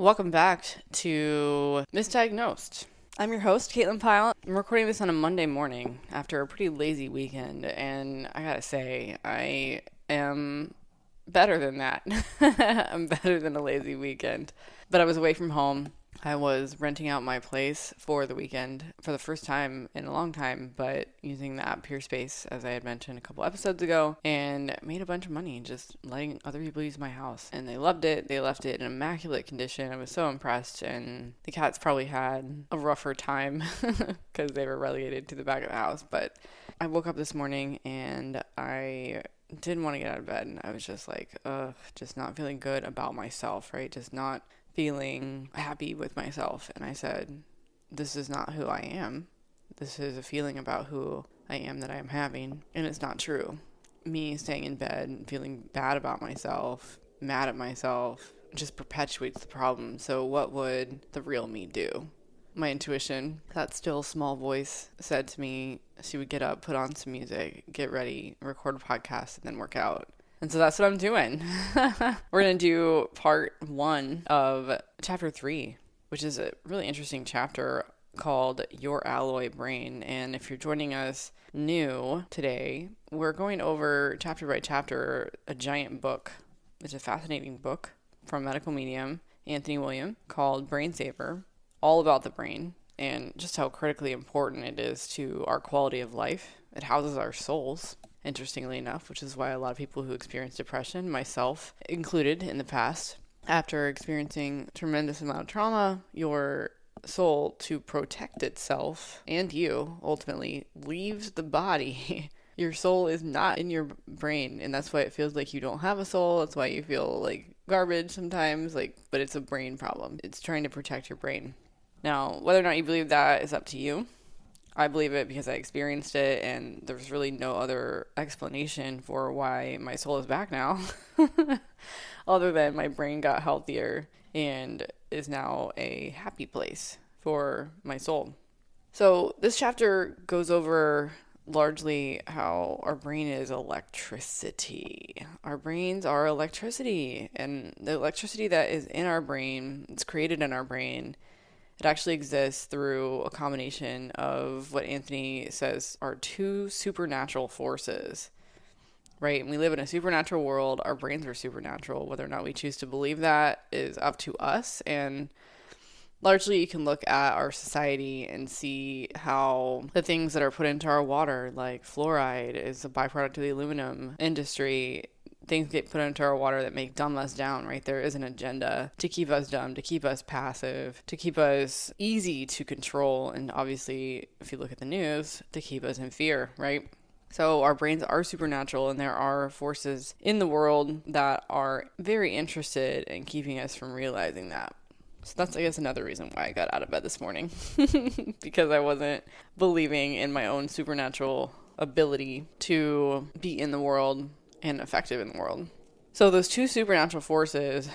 Welcome back to Missdiagnosed. I'm your host, Caitlin Pyle. I'm recording this on a Monday morning after a pretty lazy weekend, and I gotta say, I am better than that. I'm better than a lazy weekend. But I was away from home. I was renting out my place for the weekend for the first time in a long time, but using the app Peerspace, as I had mentioned a couple episodes ago, and made a bunch of money just letting other people use my house. And they loved it. They left it in immaculate condition. I was so impressed, and the cats probably had a rougher time because they were relegated to the back of the house. But I woke up this morning and I didn't want to get out of bed. I was just like, just not feeling good about myself, right? Just not feeling happy with myself. And I said, this is not who I am. This is a feeling about who I am that I am having. And it's not true. Me staying in bed and feeling bad about myself, mad at myself, just perpetuates the problem. So what would the real me do? My intuition, that still small voice, said to me she would get up, put on some music, get ready, record a podcast, and then work out. And so that's what I'm doing. We're going to do part 1 of chapter 3, which is a really interesting chapter called Your Alloy Brain. And if you're joining us new today, we're going over chapter by chapter a giant book. It's a fascinating book from medical medium Anthony William called Brain Saver, all about the brain and just how critically important it is to our quality of life. It houses our souls, interestingly enough, which is why a lot of people who experience depression, myself included in the past, after experiencing tremendous amount of trauma, your soul, to protect itself and you ultimately, leaves the body. Your soul is not in your brain, and that's why it feels like you don't have a soul. That's why you feel like garbage sometimes, but it's a brain problem. It's trying to protect your brain. Now, whether or not you believe that is up to you. I believe it because I experienced it, and there's really no other explanation for why my soul is back now other than my brain got healthier and is now a happy place for my soul. So this chapter goes over largely how our brain is electricity. Our brains are electricity, and the electricity that is in our brain, it's created in our brain. It actually exists through a combination of what Anthony says are 2 supernatural forces, right? And we live in a supernatural world. Our brains are supernatural. Whether or not we choose to believe that is up to us. And largely you can look at our society and see how the things that are put into our water, like fluoride is a byproduct of the aluminum industry. Things get put into our water that make dumb us down, right? There is an agenda to keep us dumb, to keep us passive, to keep us easy to control, and obviously, if you look at the news, to keep us in fear, right? So our brains are supernatural, and there are forces in the world that are very interested in keeping us from realizing that. So that's, I guess, another reason why I got out of bed this morning, because I wasn't believing in my own supernatural ability to be in the world and effective in the world. So those 2 supernatural forces,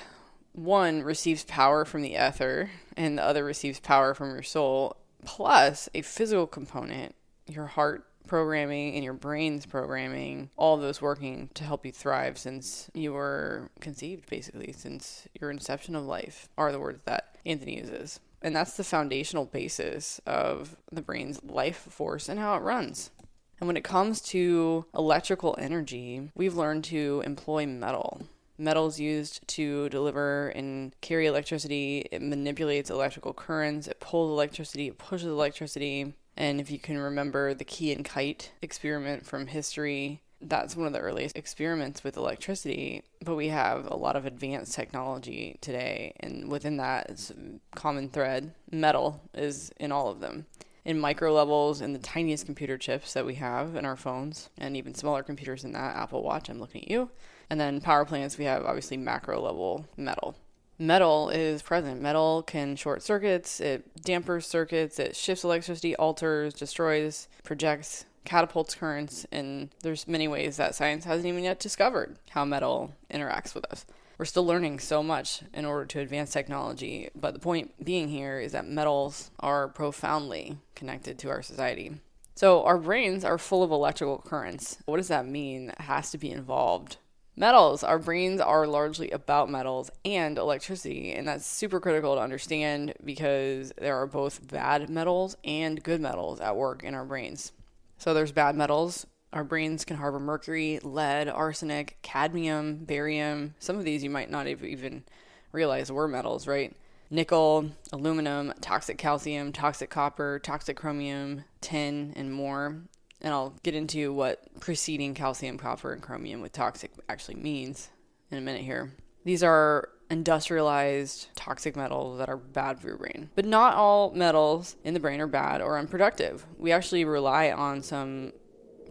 one receives power from the ether and the other receives power from your soul, plus a physical component, your heart programming and your brain's programming, all of those working to help you thrive since you were conceived, basically, since your inception of life, are the words that Anthony uses. And that's the foundational basis of the brain's life force and how it runs. And when it comes to electrical energy, we've learned to employ metal. Metal is used to deliver and carry electricity. It manipulates electrical currents. It pulls electricity. It pushes electricity. And if you can remember the key and kite experiment from history, that's one of the earliest experiments with electricity. But we have a lot of advanced technology today. And within that is a common thread. Metal is in all of them. In micro levels, in the tiniest computer chips that we have in our phones, and even smaller computers than that, Apple Watch, I'm looking at you. And then power plants, we have obviously macro level metal. Metal is present. Metal can short circuits, it dampers circuits, it shifts electricity, alters, destroys, projects, catapults currents, and there's many ways that science hasn't even yet discovered how metal interacts with us. We're still learning so much in order to advance technology, but the point being here is that metals are profoundly connected to our society. So our brains are full of electrical currents. What does that mean? It has to be involved Metals. Our brains are largely about metals and electricity, and that's super critical to understand because there are both bad metals and good metals at work in our brains. So there's bad metals. Our brains can harbor mercury, lead, arsenic, cadmium, barium. Some of these you might not even realize were metals, right? Nickel, aluminum, toxic calcium, toxic copper, toxic chromium, tin, and more. And I'll get into what preceding calcium, copper, and chromium with toxic actually means in a minute here. These are industrialized toxic metals that are bad for your brain. But not all metals in the brain are bad or unproductive. We actually rely on some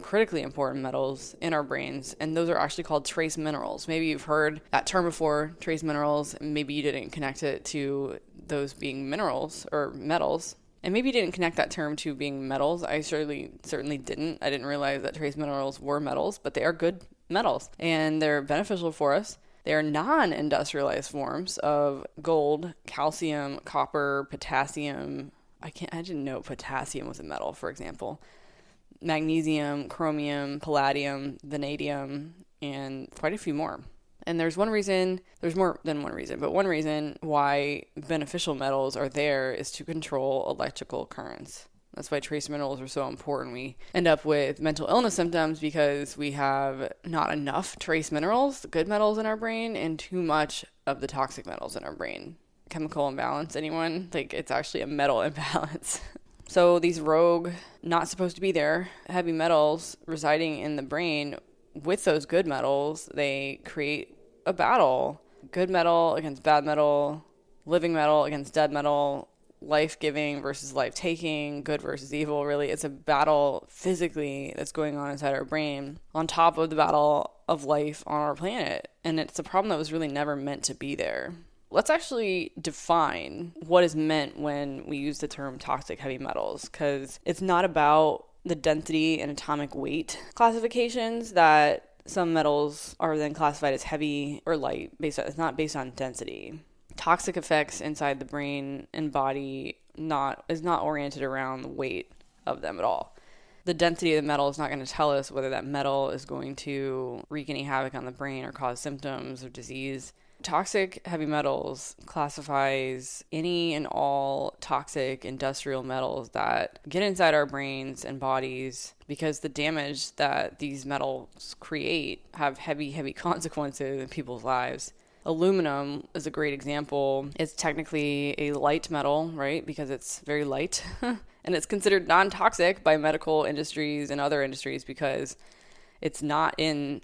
critically important metals in our brains, and those are actually called trace minerals. Maybe you've heard that term before, trace minerals, and maybe you didn't connect it to those being minerals or metals. And maybe you didn't connect that term to being metals. I certainly didn't. I didn't realize that trace minerals were metals, but they are good metals and they're beneficial for us. They are non-industrialized forms of gold, calcium, copper, potassium. I didn't know potassium was a metal, for example. Magnesium, chromium, palladium, vanadium, and quite a few more. And there's more than one reason, but one reason why beneficial metals are there is to control electrical currents. That's why trace minerals are so important. We end up with mental illness symptoms because we have not enough trace minerals, good metals in our brain, and too much of the toxic metals in our brain. Chemical imbalance, anyone? It's actually a metal imbalance. So these rogue, not supposed to be there, heavy metals residing in the brain with those good metals, they create a battle. Good metal against bad metal, living metal against dead metal, life-giving versus life-taking, good versus evil. Really, it's a battle physically that's going on inside our brain on top of the battle of life on our planet. And it's a problem that was really never meant to be there. Let's actually define what is meant when we use the term toxic heavy metals, because it's not about the density and atomic weight classifications that some metals are then classified as heavy or light. It's not based on density. Toxic effects inside the brain and body is not oriented around the weight of them at all. The density of the metal is not going to tell us whether that metal is going to wreak any havoc on the brain or cause symptoms or disease. Toxic heavy metals classifies any and all toxic industrial metals that get inside our brains and bodies because the damage that these metals create have heavy consequences in people's lives. Aluminum is a great example. It's technically a light metal, right? Because it's very light and it's considered non-toxic by medical industries and other industries because it's not in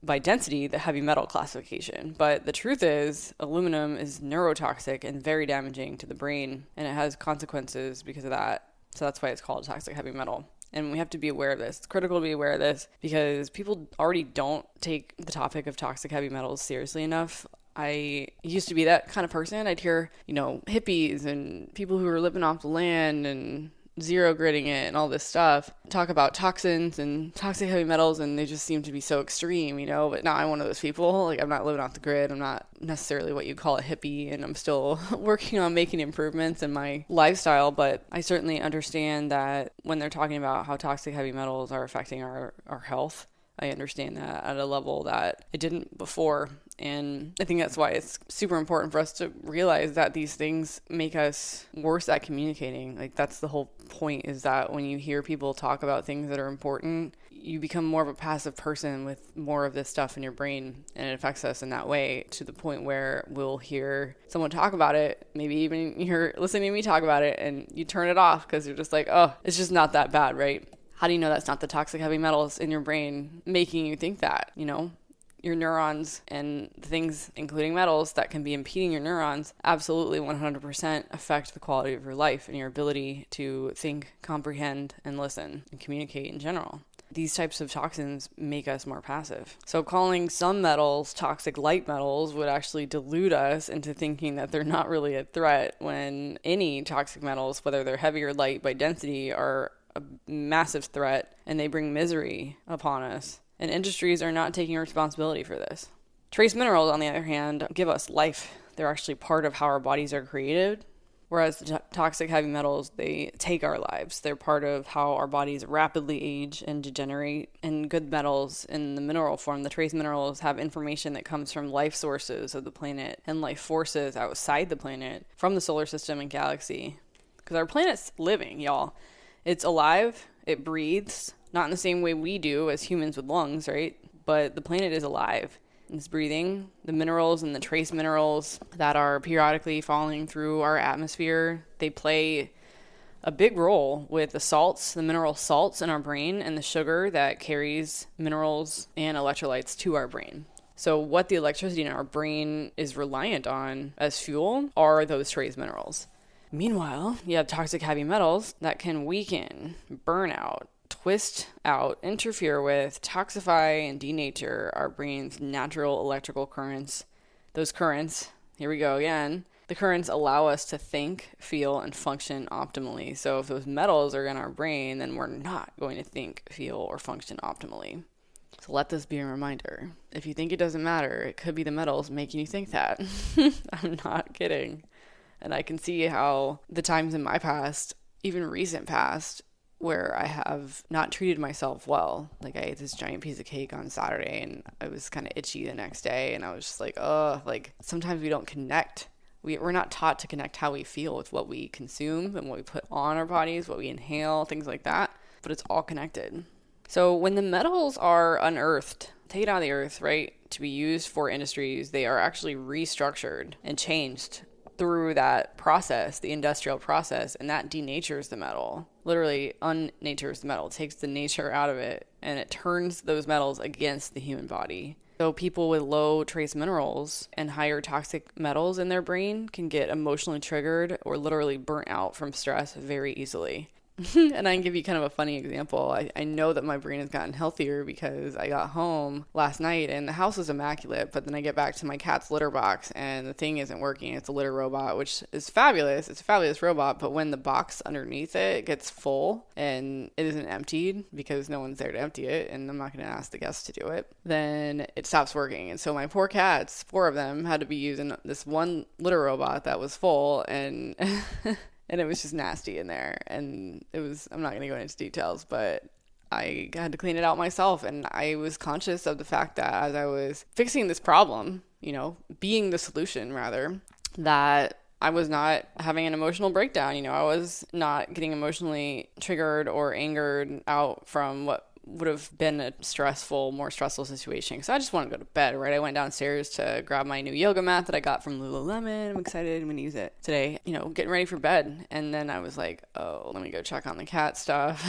by density, the heavy metal classification. But the truth is, aluminum is neurotoxic and very damaging to the brain, and it has consequences because of that. So that's why it's called toxic heavy metal. And we have to be aware of this. It's critical to be aware of this because people already don't take the topic of toxic heavy metals seriously enough. I used to be that kind of person. I'd hear, hippies and people who are living off the land and zero gridding it and all this stuff talk about toxins and toxic heavy metals, and they just seem to be so extreme, but now I'm one of those people. I'm not living off the grid. I'm not necessarily what you call a hippie, and I'm still working on making improvements in my lifestyle, but I certainly understand that when they're talking about how toxic heavy metals are affecting our health, I understand that at a level that I didn't before. And I think that's why it's super important for us to realize that these things make us worse at communicating. That's the whole point, is that when you hear people talk about things that are important, you become more of a passive person with more of this stuff in your brain, and it affects us in that way to the point where we'll hear someone talk about it, maybe even you're listening to me talk about it, and you turn it off because you're just like, oh, it's just not that bad, right? How do you know that's not the toxic heavy metals in your brain making you think that, Your neurons and things, including metals, that can be impeding your neurons, absolutely 100% affect the quality of your life and your ability to think, comprehend, and listen, and communicate in general. These types of toxins make us more passive. So calling some metals toxic light metals would actually delude us into thinking that they're not really a threat, when any toxic metals, whether they're heavy or light by density, are a massive threat, and they bring misery upon us. And industries are not taking responsibility for this. Trace minerals, on the other hand, give us life. They're actually part of how our bodies are created. Whereas the toxic heavy metals, they take our lives. They're part of how our bodies rapidly age and degenerate. And good metals in the mineral form, the trace minerals, have information that comes from life sources of the planet and life forces outside the planet, from the solar system and galaxy. Because our planet's living, y'all. It's alive. It breathes. Not in the same way we do as humans with lungs, right? But the planet is alive. It's breathing. The minerals and the trace minerals that are periodically falling through our atmosphere, they play a big role with the salts, the mineral salts in our brain, and the sugar that carries minerals and electrolytes to our brain. So what the electricity in our brain is reliant on as fuel are those trace minerals. Meanwhile, you have toxic heavy metals that can weaken, burn out, twist out, interfere with, toxify, and denature our brain's natural electrical currents. Those currents, here we go again, the currents allow us to think, feel, and function optimally. So if those metals are in our brain, then we're not going to think, feel, or function optimally. So let this be a reminder. If you think it doesn't matter, it could be the metals making you think that. I'm not kidding. And I can see how the times in my past, even recent past, where I have not treated myself well. Like I ate this giant piece of cake on Saturday and I was kind of itchy the next day. And I was just like, like sometimes we don't connect. We're not taught to connect how we feel with what we consume and what we put on our bodies, what we inhale, things like that. But it's all connected. So when the metals are unearthed, taken out of the earth, right, to be used for industries, they are actually restructured and changed through that process, the industrial process, and that denatures the metal. Literally unnatures the metal, takes the nature out of it, and it turns those metals against the human body. So people with low trace minerals and higher toxic metals in their brain can get emotionally triggered or literally burnt out from stress very easily. And I can give you kind of a funny example. I know that my brain has gotten healthier because I got home last night and the house was immaculate, but then I get back to my cat's litter box and the thing isn't working. It's a litter robot, which is fabulous. It's a fabulous robot, but when the box underneath it gets full and it isn't emptied because no one's there to empty it, and I'm not going to ask the guests to do it, then it stops working. And so my poor cats, 4 of them, had to be using this one litter robot that was full, and and it was just nasty in there. And it was, I'm not going to go into details, but I had to clean it out myself. And I was conscious of the fact that as I was fixing this problem, being the solution rather, that I was not having an emotional breakdown. I was not getting emotionally triggered or angered out from what would have been a more stressful situation. So I just wanted to go to bed, right? I went downstairs to grab my new yoga mat that I got from Lululemon. I'm excited. I'm going to use it today, getting ready for bed. And then I was like, oh, let me go check on the cat stuff.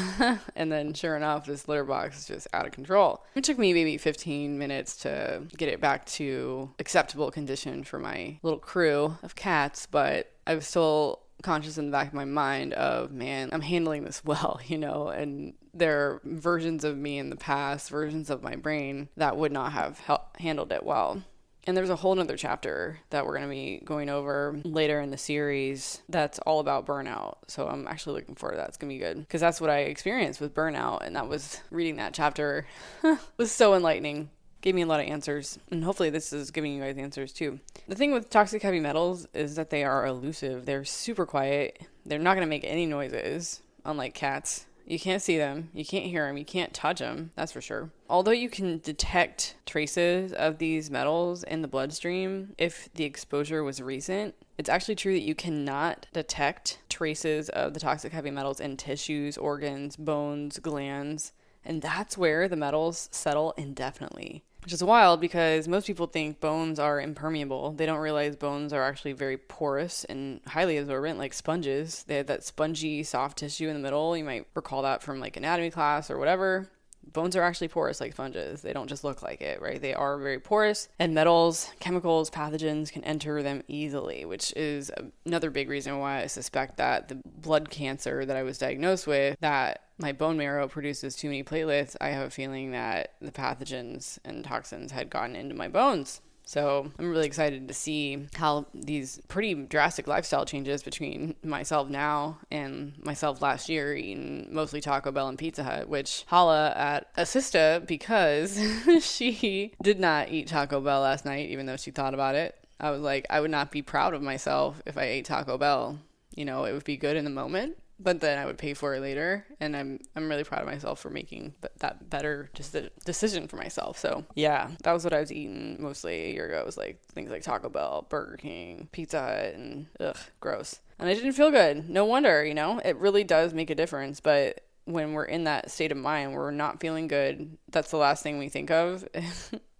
And then sure enough, this litter box is just out of control. It took me maybe 15 minutes to get it back to acceptable condition for my little crew of cats, but I was still conscious in the back of my mind of, man, I'm handling this well, and there are versions of me in the past, versions of my brain that would not have handled it well. And there's a whole nother chapter that we're going to be going over later in the series that's all about burnout. So I'm actually looking forward to that. It's going to be good because that's what I experienced with burnout. And that was reading that chapter was so enlightening. Gave me a lot of answers, and hopefully this is giving you guys answers too. The thing with toxic heavy metals is that they are elusive. They're super quiet. They're not going to make any noises, unlike cats. You can't see them, you can't hear them, you can't touch them, that's for sure. Although you can detect traces of these metals in the bloodstream if the exposure was recent, it's actually true that you cannot detect traces of the toxic heavy metals in tissues, organs, bones, glands, and that's where the metals settle indefinitely. Which is wild because most people think bones are impermeable. They don't realize bones are actually very porous and highly absorbent, like sponges. They have that spongy, soft tissue in the middle. You might recall that from like anatomy class or whatever. Bones are actually porous like sponges. They don't just look like it, right? They are very porous, and metals, chemicals, pathogens can enter them easily, which is another big reason why I suspect that the blood cancer that I was diagnosed with, that my bone marrow produces too many platelets. I have a feeling that the pathogens and toxins had gotten into my bones. So I'm really excited to see how these pretty drastic lifestyle changes between myself now and myself last year, eating mostly Taco Bell and Pizza Hut, which holla at Assista because she did not eat Taco Bell last night, even though she thought about it. I was like, I would not be proud of myself if I ate Taco Bell. it would be good in the moment, but then I would pay for it later. And I'm really proud of myself for making that better decision for myself. So yeah, that was what I was eating mostly a year ago. It was like things like Taco Bell, Burger King, Pizza Hut, and gross. And I didn't feel good. No wonder, it really does make a difference. But when we're in that state of mind, where we're not feeling good, that's the last thing we think of.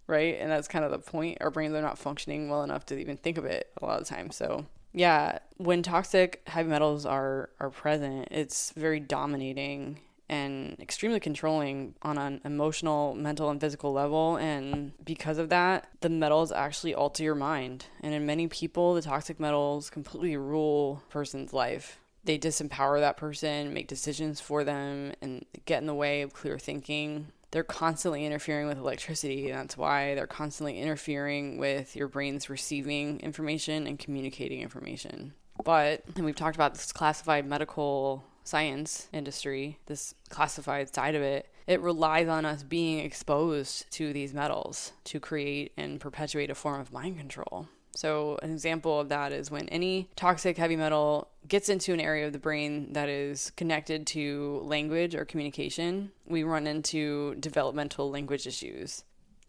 Right? And that's kind of the point. Our brains are not functioning well enough to even think of it a lot of the time. So yeah, when toxic heavy metals are present, it's very dominating and extremely controlling on an emotional, mental, and physical level. And because of that, the metals actually alter your mind. And in many people, the toxic metals completely rule a person's life. They disempower that person, make decisions for them, and get in the way of clear thinking. They're constantly interfering with electricity, and that's why they're constantly interfering with your brain's receiving information and communicating information. But, and we've talked about this classified medical science industry, this classified side of it, it relies on us being exposed to these metals to create and perpetuate a form of mind control. So an example of that is when any toxic heavy metal gets into an area of the brain that is connected to language or communication, we run into developmental language issues,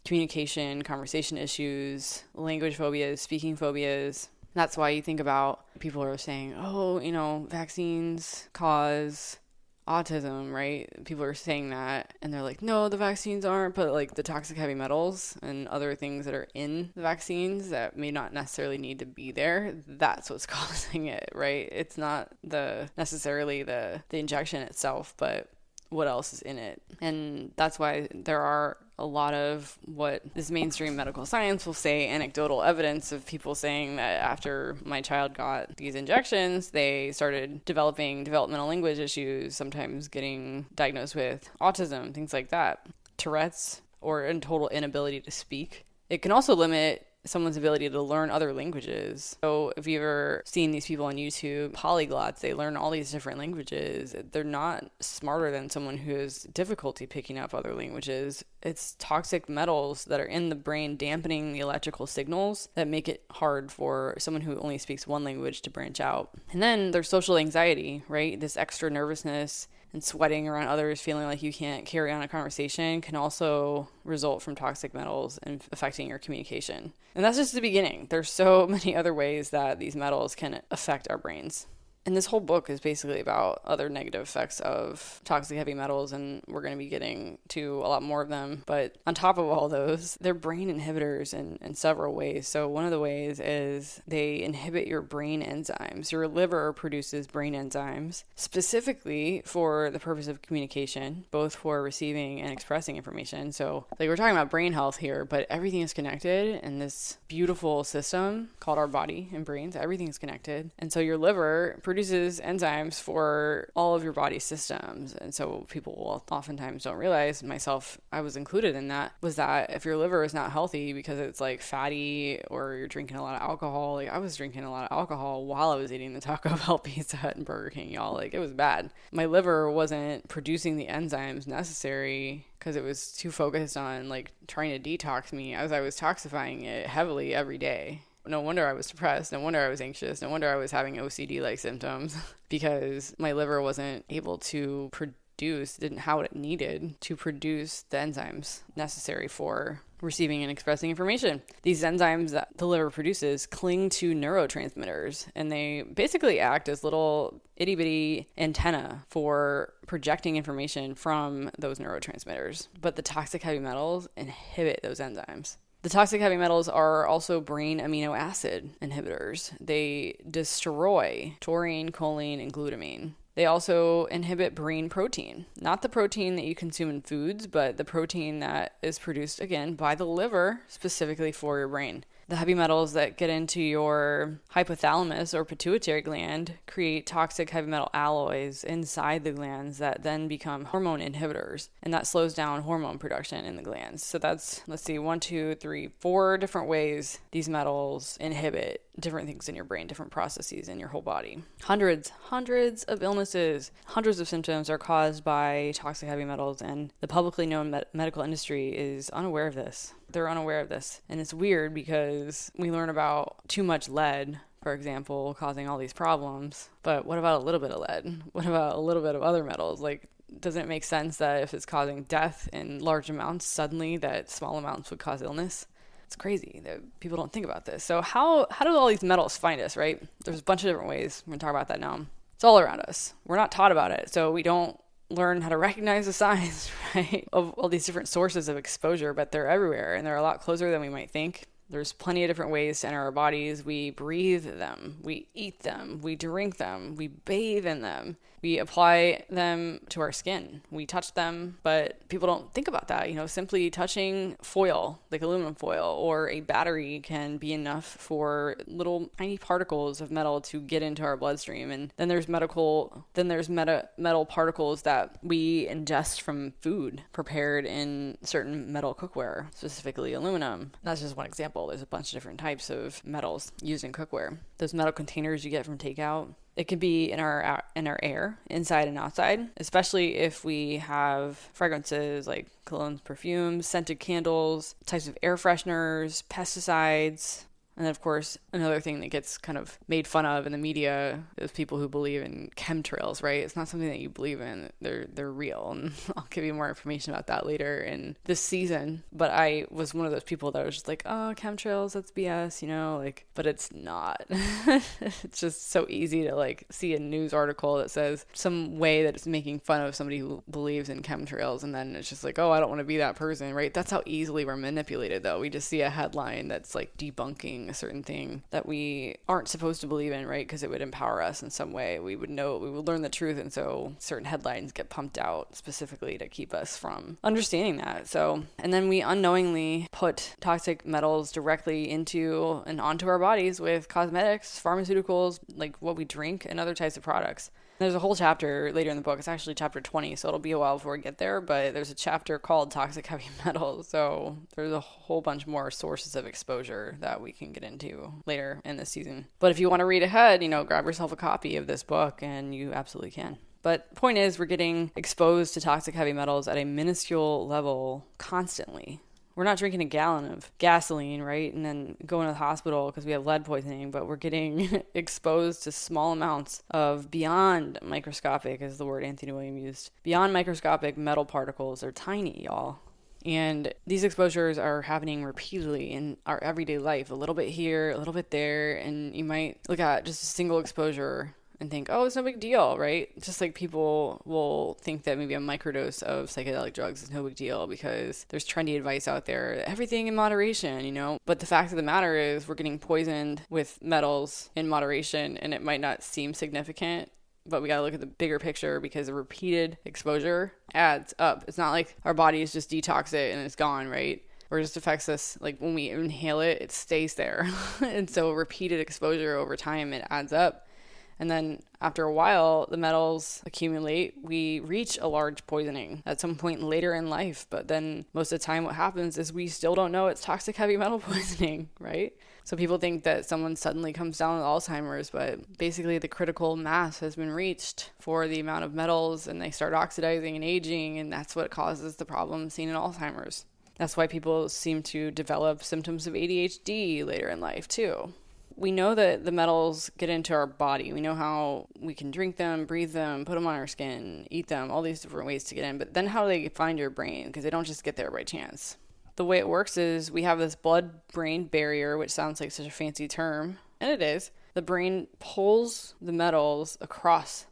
communication, conversation issues, language phobias, speaking phobias. That's why you think about people are saying, vaccines cause autism, right? People are saying that, and they're like, no, the vaccines aren't, but like the toxic heavy metals and other things that are in the vaccines that may not necessarily need to be there, that's what's causing it, right? It's not necessarily the injection itself, but what else is in it. And that's why there are a lot of what this mainstream medical science will say anecdotal evidence of people saying that after my child got these injections, they started developing developmental language issues, sometimes getting diagnosed with autism, things like that, Tourette's, or a total inability to speak. It can also limit someone's ability to learn other languages. So if you've ever seen these people on YouTube, polyglots, they learn all these different languages. They're not smarter than someone who has difficulty picking up other languages. It's toxic metals that are in the brain dampening the electrical signals that make it hard for someone who only speaks one language to branch out. And then there's social anxiety, right? This extra nervousness and sweating around others, feeling like you can't carry on a conversation, can also result from toxic metals and affecting your communication. And that's just the beginning. There's so many other ways that these metals can affect our brains. And this whole book is basically about other negative effects of toxic heavy metals, and we're going to be getting to a lot more of them. But on top of all those, they're brain inhibitors in several ways. So one of the ways is they inhibit your brain enzymes. Your liver produces brain enzymes specifically for the purpose of communication, both for receiving and expressing information. So like we're talking about brain health here, but everything is connected in this beautiful system called our body and brains. Everything is connected. And so your liver produces enzymes for all of your body's systems. And so people oftentimes don't realize, myself, I was included in that, was that if your liver is not healthy because it's like fatty or you're drinking a lot of alcohol, like I was drinking a lot of alcohol while I was eating the Taco Bell, Pizza Hut, and Burger King, y'all. Like it was bad. My liver wasn't producing the enzymes necessary because it was too focused on like trying to detox me as I was toxifying it heavily every day. No wonder I was depressed. No wonder I was anxious. No wonder I was having OCD-like symptoms because my liver wasn't able to didn't have what it needed to produce the enzymes necessary for receiving and expressing information. These enzymes that the liver produces cling to neurotransmitters, and they basically act as little itty-bitty antenna for projecting information from those neurotransmitters. But the toxic heavy metals inhibit those enzymes. The toxic heavy metals are also brain amino acid inhibitors. They destroy taurine, choline, and glutamine. They also inhibit brain protein, not the protein that you consume in foods, but the protein that is produced, again, by the liver specifically for your brain. The heavy metals that get into your hypothalamus or pituitary gland create toxic heavy metal alloys inside the glands that then become hormone inhibitors, and that slows down hormone production in the glands. So that's, 4 different ways these metals inhibit different things in your brain, different processes in your whole body. Hundreds of illnesses, hundreds of symptoms are caused by toxic heavy metals, and the publicly known medical industry is unaware of this. They're unaware of this. And it's weird because we learn about too much lead for example, causing all these problems. But what about a little bit of lead? What about a little bit of other metals? Like, doesn't it make sense that if it's causing death in large amounts, suddenly that small amounts would cause illness? It's crazy that people don't think about this. So how do all these metals find us, right? There's a bunch of different ways. We're going to talk about that now. It's all around us. We're not taught about it, so we don't learn how to recognize the signs, right, of all these different sources of exposure, but they're everywhere, and they're a lot closer than we might think. There's plenty of different ways to enter our bodies. We breathe them, we eat them, we drink them, we bathe in them, we apply them to our skin, we touch them, but people don't think about that. Simply touching foil, like aluminum foil or a battery, can be enough for little tiny particles of metal to get into our bloodstream. And then there's metal particles that we ingest from food prepared in certain metal cookware, specifically aluminum. That's just one example. There's a bunch of different types of metals used in cookware. Those metal containers you get from takeout, it can be in our air, inside and outside, especially if we have fragrances like colognes, perfumes, scented candles, types of air fresheners, pesticides. And then, of course, another thing that gets kind of made fun of in the media is people who believe in chemtrails, right? It's not something that you believe in. They're real. And I'll give you more information about that later in this season. But I was one of those people that was just like, oh, chemtrails, that's BS, but it's not. It's just so easy to see a news article that says some way that it's making fun of somebody who believes in chemtrails. And then it's just like, oh, I don't want to be that person, right? That's how easily we're manipulated, though. We just see a headline that's debunking a certain thing that we aren't supposed to believe in, right? Because it would empower us in some way. We would learn the truth, and so certain headlines get pumped out specifically to keep us from understanding that. And then we unknowingly put toxic metals directly into and onto our bodies with cosmetics, pharmaceuticals, like what we drink, and other types of products. There's a whole chapter later in the book. It's actually chapter 20, so it'll be a while before we get there, but there's a chapter called Toxic Heavy Metals, so there's a whole bunch more sources of exposure that we can get into later in this season. But if you want to read ahead, grab yourself a copy of this book, and you absolutely can. But the point is, we're getting exposed to toxic heavy metals at a minuscule level constantly. We're not drinking a gallon of gasoline, right? And then going to the hospital because we have lead poisoning, but we're getting exposed to small amounts of beyond microscopic, is the word Anthony William used. Beyond microscopic metal particles. They're tiny, y'all. And these exposures are happening repeatedly in our everyday life, a little bit here, a little bit there. And you might look at just a single exposure and think, oh, it's no big deal, right? Just like people will think that maybe a microdose of psychedelic drugs is no big deal because there's trendy advice out there, everything in moderation, But the fact of the matter is we're getting poisoned with metals in moderation, and it might not seem significant, but we got to look at the bigger picture because the repeated exposure adds up. It's not like our bodies just detox it and it's gone, right? Or it just affects us, like when we inhale it, it stays there. And so repeated exposure over time, it adds up. And then after a while, the metals accumulate. We reach a large poisoning at some point later in life. But then most of the time what happens is we still don't know it's toxic heavy metal poisoning, right? So people think that someone suddenly comes down with Alzheimer's, but basically the critical mass has been reached for the amount of metals, and they start oxidizing and aging, and that's what causes the problem seen in Alzheimer's. That's why people seem to develop symptoms of ADHD later in life too. We know that the metals get into our body. We know how we can drink them, breathe them, put them on our skin, eat them, all these different ways to get in. But then how do they find your brain? Because they don't just get there by chance. The way it works is we have this blood-brain barrier, which sounds like such a fancy term, and it is. The brain pulls the metals across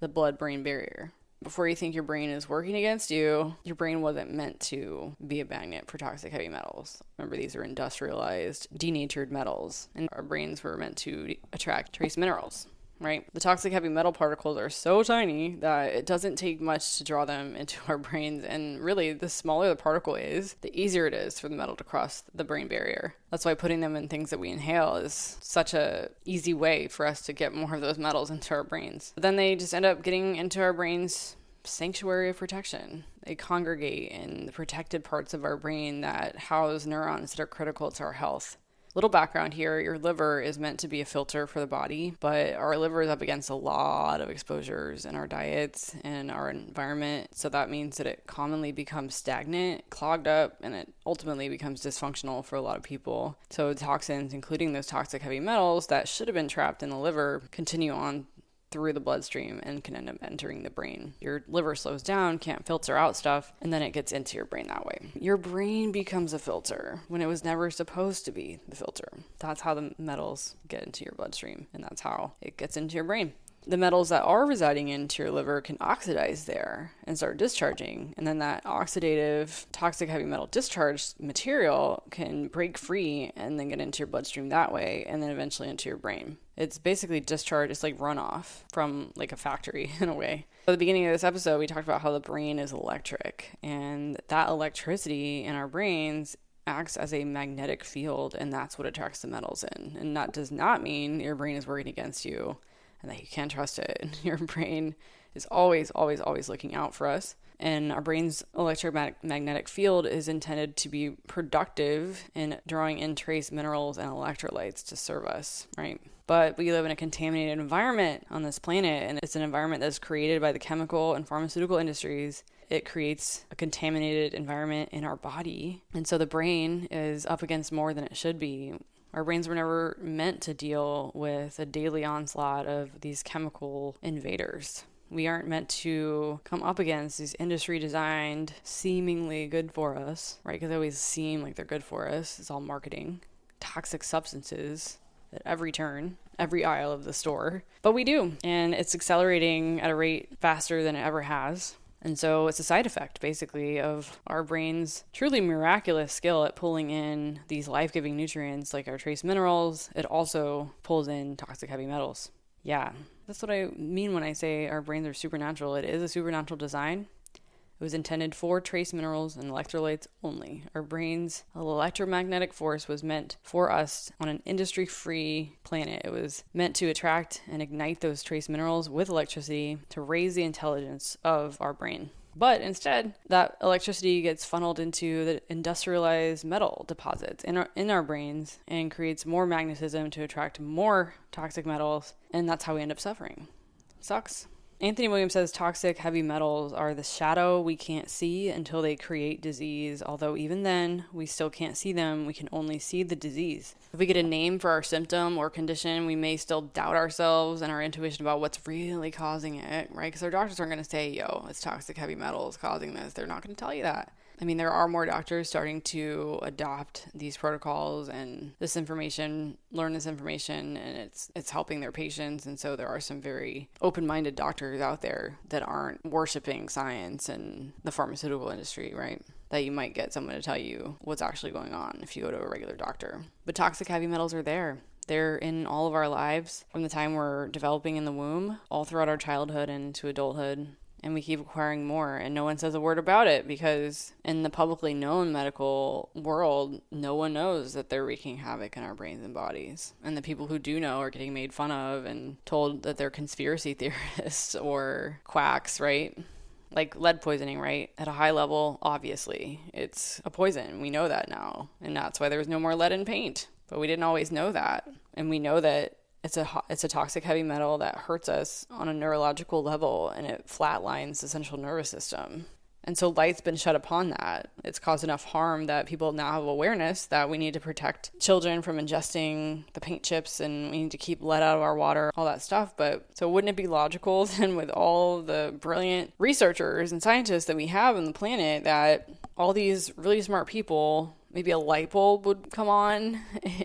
the blood-brain barrier. Before you think your brain is working against you, your brain wasn't meant to be a magnet for toxic heavy metals. Remember, these are industrialized, denatured metals, and our brains were meant to attract trace minerals, right? The toxic heavy metal particles are so tiny that it doesn't take much to draw them into our brains, and really, the smaller the particle is, the easier it is for the metal to cross the brain barrier. That's why putting them in things that we inhale is such a easy way for us to get more of those metals into our brains. But then they just end up getting into our brains' sanctuary of protection. They congregate in the protected parts of our brain that house neurons that are critical to our health. Little background here, your liver is meant to be a filter for the body, but our liver is up against a lot of exposures in our diets and our environment. So that means that it commonly becomes stagnant, clogged up, and it ultimately becomes dysfunctional for a lot of people. So toxins, including those toxic heavy metals that should have been trapped in the liver, continue on through the bloodstream and can end up entering the brain. Your liver slows down, can't filter out stuff, and then it gets into your brain that way. Your brain becomes a filter when it was never supposed to be the filter. That's how the metals get into your bloodstream, and that's how it gets into your brain. The metals that are residing into your liver can oxidize there and start discharging. And then that oxidative toxic heavy metal discharge material can break free and then get into your bloodstream that way and then eventually into your brain. It's basically discharge. It's like runoff from like a factory in a way. At the beginning of this episode, we talked about how the brain is electric, and that electricity in our brains acts as a magnetic field, and that's what attracts the metals in. And that does not mean your brain is working against you and that you can't trust it. Your brain is always, always, always looking out for us. And our brain's electromagnetic field is intended to be productive in drawing in trace minerals and electrolytes to serve us, right? But we live in a contaminated environment on this planet, and it's an environment that's created by the chemical and pharmaceutical industries. It creates a contaminated environment in our body. And so the brain is up against more than it should be. Our brains were never meant to deal with a daily onslaught of these chemical invaders. We aren't meant to come up against these industry-designed, seemingly good for us, right? Because they always seem like they're good for us. It's all marketing. Toxic substances at every turn, every aisle of the store. But we do, and it's accelerating at a rate faster than it ever has. And so it's a side effect, basically, of our brain's truly miraculous skill at pulling in these life-giving nutrients like our trace minerals. It also pulls in toxic heavy metals. Yeah, that's what I mean when I say our brains are supernatural. It is a supernatural design. It was intended for trace minerals and electrolytes only. Our brain's electromagnetic force was meant for us on an industry-free planet. It was meant to attract and ignite those trace minerals with electricity to raise the intelligence of our brain. But instead, that electricity gets funneled into the industrialized metal deposits in our brains and creates more magnetism to attract more toxic metals, and that's how we end up suffering. Sucks. Anthony Williams says toxic heavy metals are the shadow we can't see until they create disease. Although even then, we still can't see them. We can only see the disease. If we get a name for our symptom or condition, we may still doubt ourselves and our intuition about what's really causing it, right? Because our doctors aren't going to say, yo, it's toxic heavy metals causing this. They're not going to tell you that. I mean, there are more doctors starting to adopt these protocols and this information, learn this information, and it's helping their patients. And so there are some very open-minded doctors out there that aren't worshiping science and the pharmaceutical industry, right? That you might get someone to tell you what's actually going on if you go to a regular doctor. But toxic heavy metals are there. They're in all of our lives from the time we're developing in the womb, all throughout our childhood and into adulthood. And we keep acquiring more, and no one says a word about it because in the publicly known medical world, no one knows that they're wreaking havoc in our brains and bodies. And the people who do know are getting made fun of and told that they're conspiracy theorists or quacks, right? Like lead poisoning, right? At a high level, obviously, it's a poison. We know that now. And that's why there was no more lead in paint. But we didn't always know that. And we know that it's a toxic heavy metal that hurts us on a neurological level, and it flatlines the central nervous system. And so light's been shed upon that. It's caused enough harm that people now have awareness that we need to protect children from ingesting the paint chips, and we need to keep lead out of our water, all that stuff. But so wouldn't it be logical then, with all the brilliant researchers and scientists that we have on the planet, that all these really smart people, maybe a light bulb would come on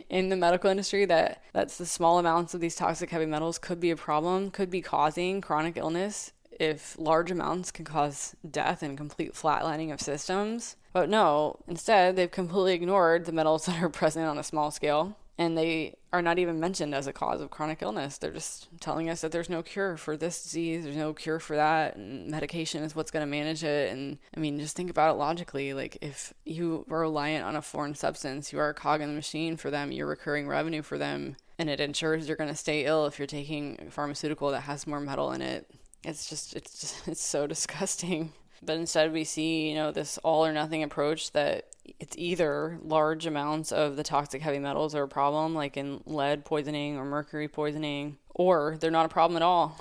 in the medical industry that's the small amounts of these toxic heavy metals could be a problem, could be causing chronic illness if large amounts can cause death and complete flatlining of systems. But no, instead they've completely ignored the metals that are present on a small scale, and they are not even mentioned as a cause of chronic illness. They're just telling us that there's no cure for this disease, there's no cure for that, and medication is what's going to manage it. And I mean, just think about it logically. Like, if you are reliant on a foreign substance, you are a cog in the machine for them, you're recurring revenue for them, and it ensures you're going to stay ill if you're taking a pharmaceutical that has more metal in it. It's so disgusting. But instead we see, this all or nothing approach that it's either large amounts of the toxic heavy metals are a problem, like in lead poisoning or mercury poisoning, or they're not a problem at all.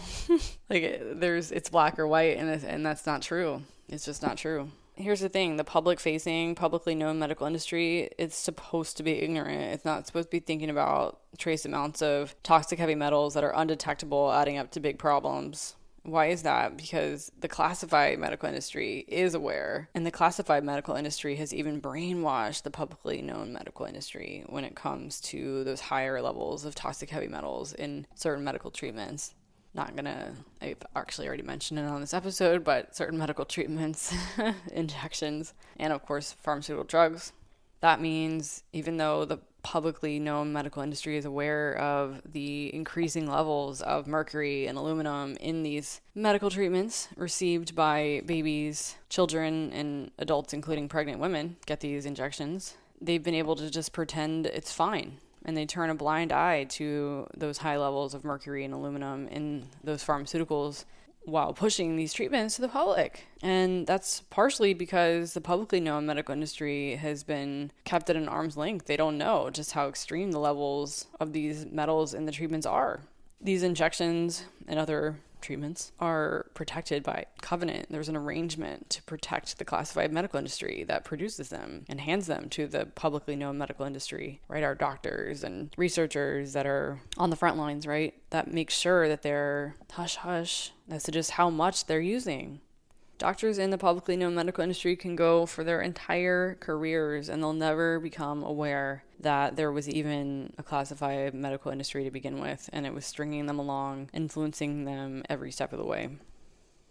It's black or white, and that's not true. It's just not true. Here's the thing, the publicly known medical industry, it's supposed to be ignorant. It's not supposed to be thinking about trace amounts of toxic heavy metals that are undetectable, adding up to big problems. Why is that? Because the classified medical industry is aware, and the classified medical industry has even brainwashed the publicly known medical industry when it comes to those higher levels of toxic heavy metals in certain medical treatments. I've actually already mentioned it on this episode, but certain medical treatments, injections, and of course, pharmaceutical drugs. That means even though the publicly known medical industry is aware of the increasing levels of mercury and aluminum in these medical treatments received by babies, children, and adults, including pregnant women, get these injections, they've been able to just pretend it's fine. And they turn a blind eye to those high levels of mercury and aluminum in those pharmaceuticals while pushing these treatments to the public. And that's partially because the publicly known medical industry has been kept at an arm's length. They don't know just how extreme the levels of these metals in the treatments are. These injections and other treatments are protected by covenant. There's an arrangement to protect the classified medical industry that produces them and hands them to the publicly known medical industry, right? Our doctors and researchers that are on the front lines, right? That makes sure that they're hush-hush as to just how much they're using. Doctors in the publicly known medical industry can go for their entire careers and they'll never become aware that there was even a classified medical industry to begin with, and it was stringing them along, influencing them every step of the way.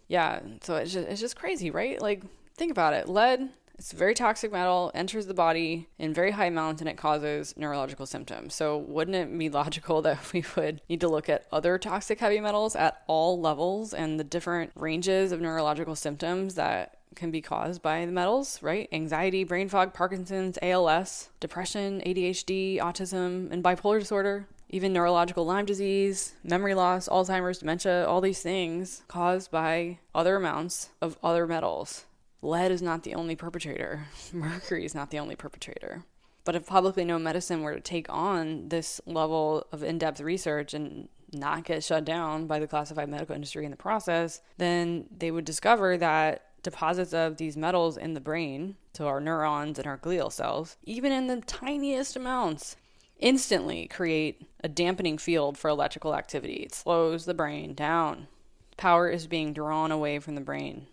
Yeah, so it's just crazy, right? Like, think about it. Lead, it's a very toxic metal, enters the body in very high amounts, and it causes neurological symptoms. So wouldn't it be logical that we would need to look at other toxic heavy metals at all levels and the different ranges of neurological symptoms that can be caused by the metals, right? Anxiety, brain fog, Parkinson's, ALS, depression, ADHD, autism, and bipolar disorder, even neurological Lyme disease, memory loss, Alzheimer's, dementia, all these things caused by other amounts of other metals. Lead is not the only perpetrator. Mercury is not the only perpetrator. But if publicly known medicine were to take on this level of in-depth research and not get shut down by the classified medical industry in the process, then they would discover that deposits of these metals in the brain, so our neurons and our glial cells, even in the tiniest amounts, instantly create a dampening field for electrical activity. It slows the brain down. Power is being drawn away from the brain.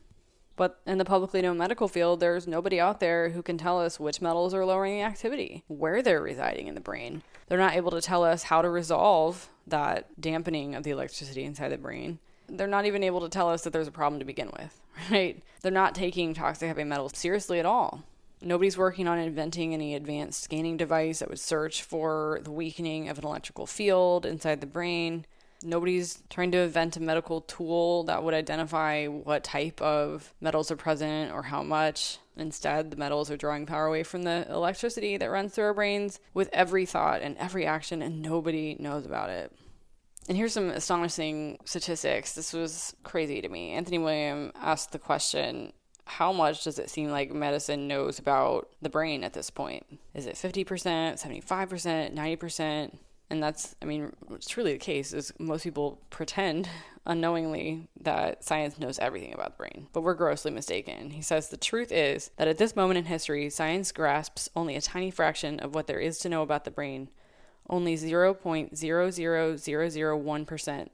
But in the publicly known medical field, there's nobody out there who can tell us which metals are lowering the activity, where they're residing in the brain. They're not able to tell us how to resolve that dampening of the electricity inside the brain. They're not even able to tell us that there's a problem to begin with, right? They're not taking toxic heavy metals seriously at all. Nobody's working on inventing any advanced scanning device that would search for the weakening of an electrical field inside the brain. Nobody's trying to invent a medical tool that would identify what type of metals are present or how much. Instead, the metals are drawing power away from the electricity that runs through our brains with every thought and every action, and nobody knows about it. And here's some astonishing statistics. This was crazy to me. Anthony William asked the question, how much does it seem like medicine knows about the brain at this point? Is it 50%, 75%, 90%? And that's, what's truly the case is most people pretend unknowingly that science knows everything about the brain, but we're grossly mistaken. He says the truth is that at this moment in history, science grasps only a tiny fraction of what there is to know about the brain. Only 0.00001%.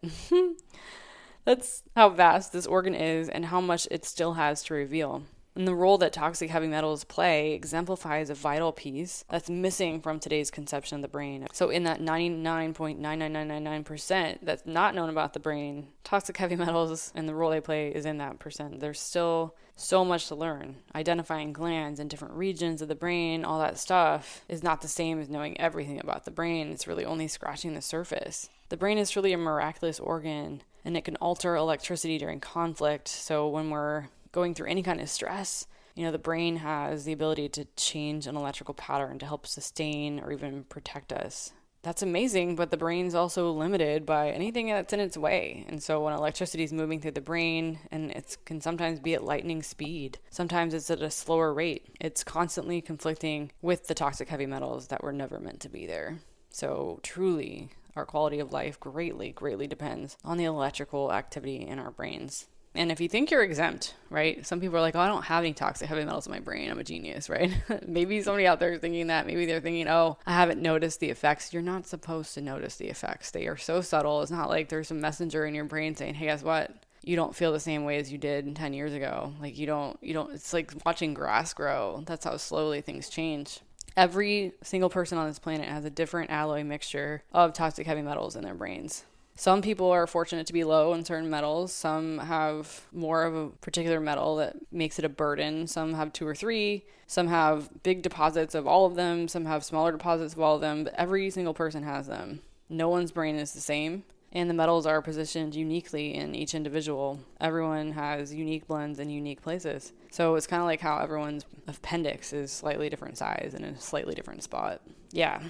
That's how vast this organ is and how much it still has to reveal. And the role that toxic heavy metals play exemplifies a vital piece that's missing from today's conception of the brain. So in that 99.99999% that's not known about the brain, toxic heavy metals and the role they play is in that percent. There's still so much to learn. Identifying glands in different regions of the brain, all that stuff is not the same as knowing everything about the brain. It's really only scratching the surface. The brain is truly a miraculous organ, and it can alter electricity during conflict. So when we're going through any kind of stress, the brain has the ability to change an electrical pattern to help sustain or even protect us. that's amazing, but the brain's also limited by anything that's in its way. And so when electricity is moving through the brain, and it can sometimes be at lightning speed, sometimes it's at a slower rate, it's constantly conflicting with the toxic heavy metals that were never meant to be there. So truly, our quality of life greatly, greatly depends on the electrical activity in our brains. And if you think you're exempt, right? Some people are like, oh, I don't have any toxic heavy metals in my brain. I'm a genius, right? Maybe somebody out there is thinking that. Maybe they're thinking, oh, I haven't noticed the effects. You're not supposed to notice the effects. They are so subtle. It's not like there's a messenger in your brain saying, hey, guess what? You don't feel the same way as you did 10 years ago. Like you don't, it's like watching grass grow. That's how slowly things change. Every single person on this planet has a different alloy mixture of toxic heavy metals in their brains. Some people are fortunate to be low in certain metals. Some have more of a particular metal that makes it a burden. Some have 2 or 3. Some have big deposits of all of them. Some have smaller deposits of all of them. But every single person has them. No one's brain is the same. And the metals are positioned uniquely in each individual. Everyone has unique blends in unique places. So it's kind of like how everyone's appendix is slightly different size and in a slightly different spot. Yeah.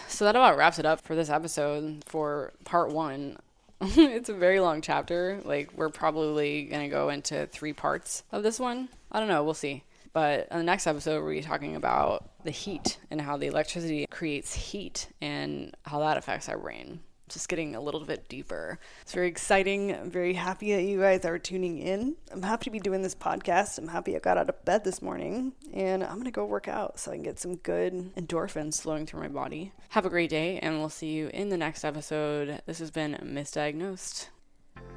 So that about wraps it up for this episode for part 1. It's a very long chapter. Like, we're probably going to go into 3 parts of this one. I don't know. We'll see. But on the next episode, we'll be talking about the heat and how the electricity creates heat and how that affects our brain. Just getting a little bit deeper. It's very exciting. I'm very happy that you guys are tuning in. I'm happy to be doing this podcast. I'm happy I got out of bed this morning, and I'm going to go work out so I can get some good endorphins flowing through my body. Have a great day, and we'll see you in the next episode. This has been Missdiagnosed.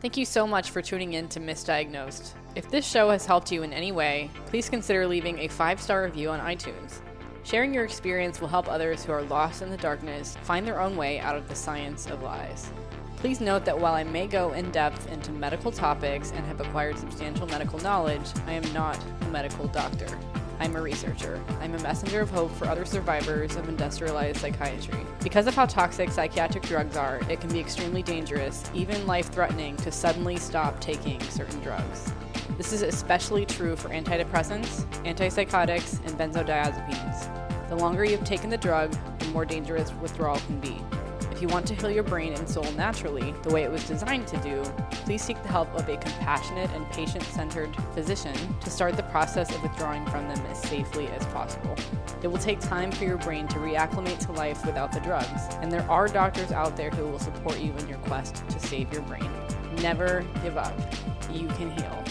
Thank you so much for tuning in to Missdiagnosed. If this show has helped you in any way, please consider leaving a 5-star review on iTunes. Sharing your experience will help others who are lost in the darkness find their own way out of the science of lies. Please note that while I may go in depth into medical topics and have acquired substantial medical knowledge, I am not a medical doctor. I'm a researcher. I'm a messenger of hope for other survivors of industrialized psychiatry. Because of how toxic psychiatric drugs are, it can be extremely dangerous, even life-threatening, to suddenly stop taking certain drugs. This is especially true for antidepressants, antipsychotics, and benzodiazepines. The longer you've taken the drug, the more dangerous withdrawal can be. If you want to heal your brain and soul naturally, the way it was designed to do, please seek the help of a compassionate and patient-centered physician to start the process of withdrawing from them as safely as possible. It will take time for your brain to reacclimate to life without the drugs, and there are doctors out there who will support you in your quest to save your brain. Never give up. You can heal.